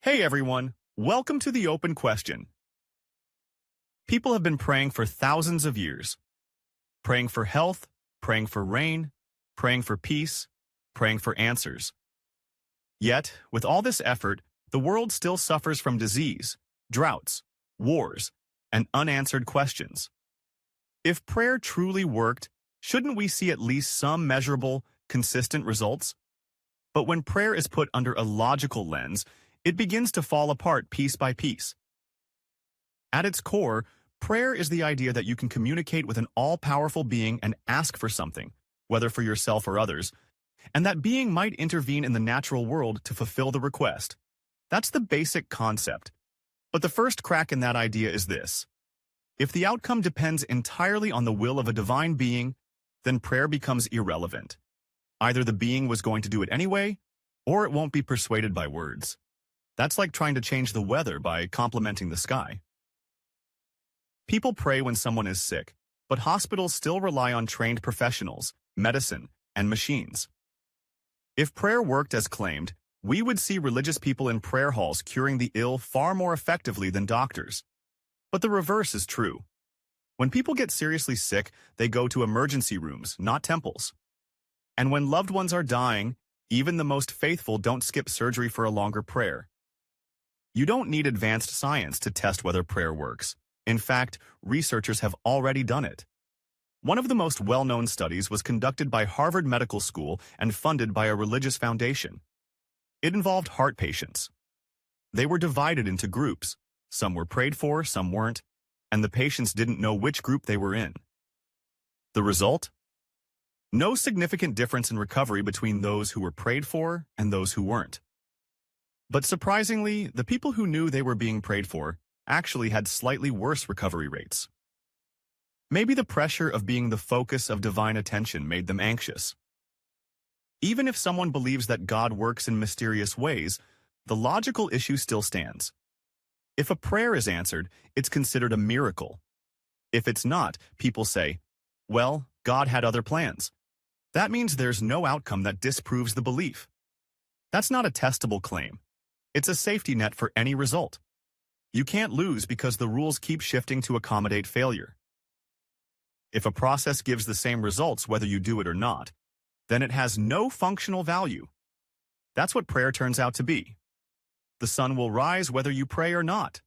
Hey everyone, welcome to the open question. People have been praying for thousands of years. Praying for health, praying for rain, praying for peace, praying for answers. Yet, with all this effort, the world still suffers from disease, droughts, wars, and unanswered questions. If prayer truly worked, shouldn't we see at least some measurable, consistent results? But when prayer is put under a logical lens, it begins to fall apart piece by piece. At its core, prayer is the idea that you can communicate with an all-powerful being and ask for something, whether for yourself or others, and that being might intervene in the natural world to fulfill the request. That's the basic concept. But the first crack in that idea is this. If the outcome depends entirely on the will of a divine being, then prayer becomes irrelevant. Either the being was going to do it anyway, or it won't be persuaded by words. That's like trying to change the weather by complimenting the sky. People pray when someone is sick, but hospitals still rely on trained professionals, medicine, and machines. If prayer worked as claimed, we would see religious people in prayer halls curing the ill far more effectively than doctors. But the reverse is true. When people get seriously sick, they go to emergency rooms, not temples. And when loved ones are dying, even the most faithful don't skip surgery for a longer prayer. You don't need advanced science to test whether prayer works. In fact, researchers have already done it. One of the most well-known studies was conducted by Harvard Medical School and funded by a religious foundation. It involved heart patients. They were divided into groups. Some were prayed for, some weren't, and the patients didn't know which group they were in. The result? No significant difference in recovery between those who were prayed for and those who weren't. But surprisingly, the people who knew they were being prayed for actually had slightly worse recovery rates. Maybe the pressure of being the focus of divine attention made them anxious. Even if someone believes that God works in mysterious ways, the logical issue still stands. If a prayer is answered, it's considered a miracle. If it's not, people say, well, God had other plans. That means there's no outcome that disproves the belief. That's not a testable claim. It's a safety net for any result. You can't lose because the rules keep shifting to accommodate failure. If a process gives the same results whether you do it or not, then it has no functional value. That's what prayer turns out to be. The sun will rise whether you pray or not.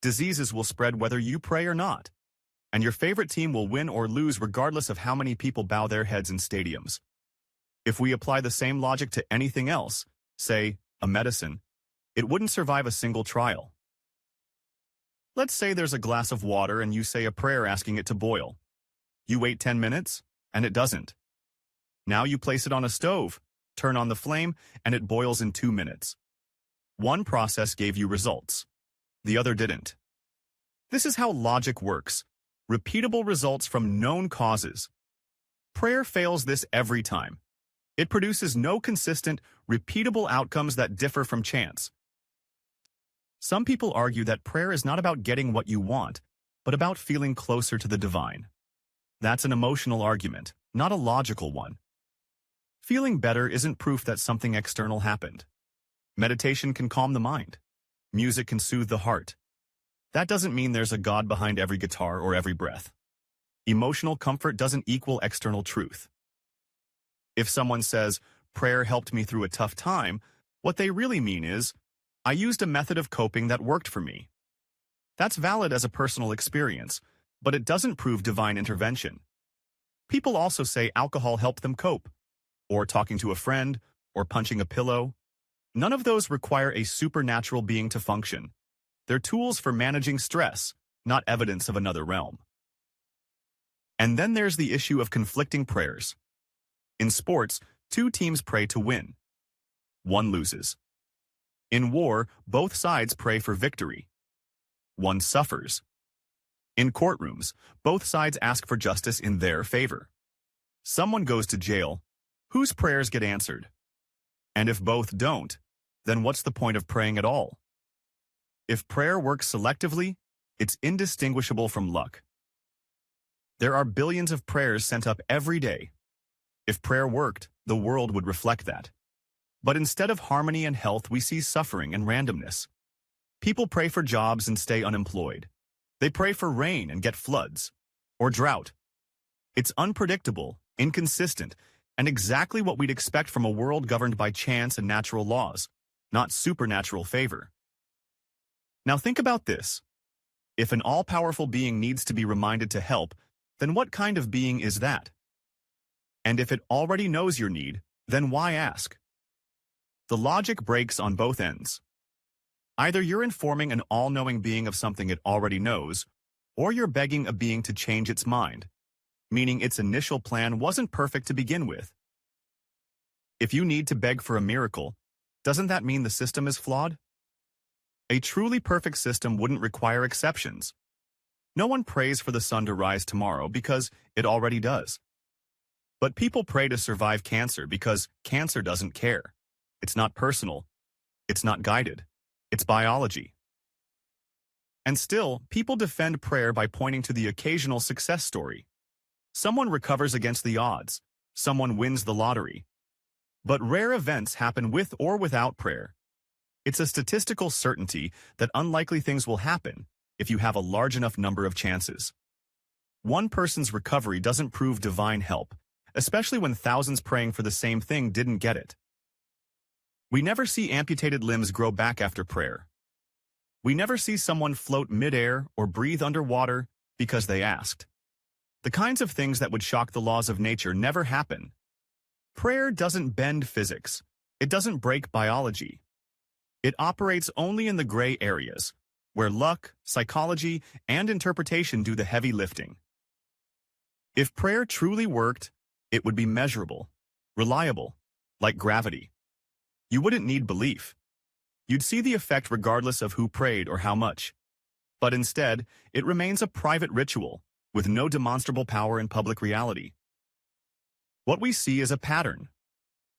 Diseases will spread whether you pray or not. And your favorite team will win or lose regardless of how many people bow their heads in stadiums. If we apply the same logic to anything else, say, a medicine, it wouldn't survive a single trial. Let's say there's a glass of water and you say a prayer asking it to boil. You wait 10 minutes, and it doesn't. Now you place it on a stove, turn on the flame, and it boils in 2 minutes. One process gave you results. The other didn't. This is how logic works. Repeatable results from known causes. Prayer fails this every time. It produces no consistent, repeatable outcomes that differ from chance. Some people argue that prayer is not about getting what you want, but about feeling closer to the divine. That's an emotional argument, not a logical one. Feeling better isn't proof that something external happened. Meditation can calm the mind. Music can soothe the heart. That doesn't mean there's a God behind every guitar or every breath. Emotional comfort doesn't equal external truth. If someone says, prayer helped me through a tough time, what they really mean is, I used a method of coping that worked for me. That's valid as a personal experience, but it doesn't prove divine intervention. People also say alcohol helped them cope, or talking to a friend, or punching a pillow. None of those require a supernatural being to function. They're tools for managing stress, not evidence of another realm. And then there's the issue of conflicting prayers. In sports, two teams pray to win. One loses. In war, both sides pray for victory. One suffers. In courtrooms, both sides ask for justice in their favor. Someone goes to jail. Whose prayers get answered? And if both don't, then what's the point of praying at all? If prayer works selectively, it's indistinguishable from luck. There are billions of prayers sent up every day. If prayer worked, the world would reflect that. But instead of harmony and health, we see suffering and randomness. People pray for jobs and stay unemployed. They pray for rain and get floods or drought. It's unpredictable, inconsistent, and exactly what we'd expect from a world governed by chance and natural laws, not supernatural favor. Now think about this. If an all-powerful being needs to be reminded to help, then what kind of being is that? And if it already knows your need, then why ask? The logic breaks on both ends. Either you're informing an all-knowing being of something it already knows, or you're begging a being to change its mind, meaning its initial plan wasn't perfect to begin with. If you need to beg for a miracle, doesn't that mean the system is flawed? A truly perfect system wouldn't require exceptions. No one prays for the sun to rise tomorrow because it already does. But people pray to survive cancer because cancer doesn't care. It's not personal. It's not guided. It's biology. And still, people defend prayer by pointing to the occasional success story. Someone recovers against the odds. Someone wins the lottery. But rare events happen with or without prayer. It's a statistical certainty that unlikely things will happen if you have a large enough number of chances. One person's recovery doesn't prove divine help, especially when thousands praying for the same thing didn't get it. We never see amputated limbs grow back after prayer. We never see someone float midair or breathe underwater because they asked. The kinds of things that would shock the laws of nature never happen. Prayer doesn't bend physics. It doesn't break biology. It operates only in the gray areas, where luck, psychology, and interpretation do the heavy lifting. If prayer truly worked, it would be measurable, reliable, like gravity. You wouldn't need belief. You'd see the effect regardless of who prayed or how much. But instead, it remains a private ritual, with no demonstrable power in public reality. What we see is a pattern.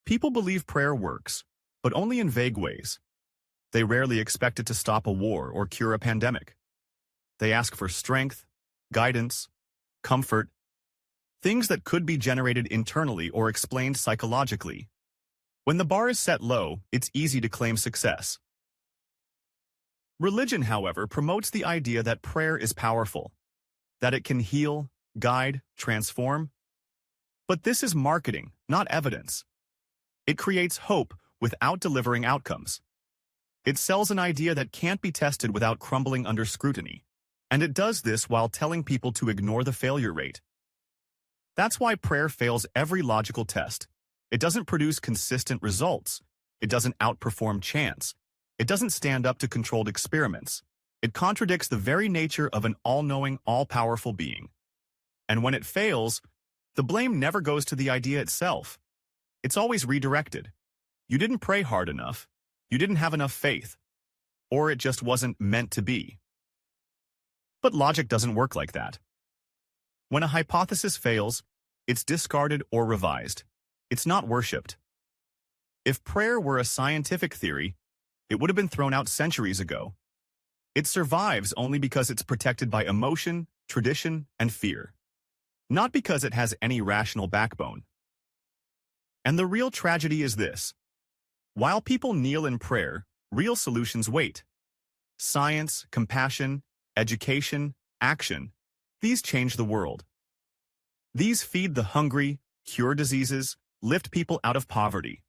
People believe prayer works, but only in vague ways. They rarely expect it to stop a war or cure a pandemic. They ask for strength, guidance, comfort, things that could be generated internally or explained psychologically. When the bar is set low, it's easy to claim success. Religion, however, promotes the idea that prayer is powerful, that it can heal, guide, transform. But this is marketing, not evidence. It creates hope without delivering outcomes. It sells an idea that can't be tested without crumbling under scrutiny. And it does this while telling people to ignore the failure rate. That's why prayer fails every logical test. It doesn't produce consistent results. It doesn't outperform chance. It doesn't stand up to controlled experiments. It contradicts the very nature of an all-knowing, all-powerful being. And when it fails, the blame never goes to the idea itself. It's always redirected. You didn't pray hard enough. You didn't have enough faith. Or it just wasn't meant to be. But logic doesn't work like that. When a hypothesis fails, it's discarded or revised. It's not worshipped. If prayer were a scientific theory, it would have been thrown out centuries ago. It survives only because it's protected by emotion, tradition, and fear. Not because it has any rational backbone. And the real tragedy is this. While people kneel in prayer, real solutions wait. Science, compassion, education, action, these change the world. These feed the hungry, cure diseases, lift people out of poverty.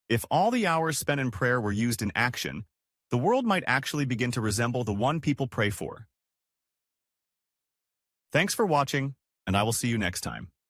If all the hours spent in prayer were used in action, the world might actually begin to resemble the one people pray for. Thanks for watching, and I will see you next time.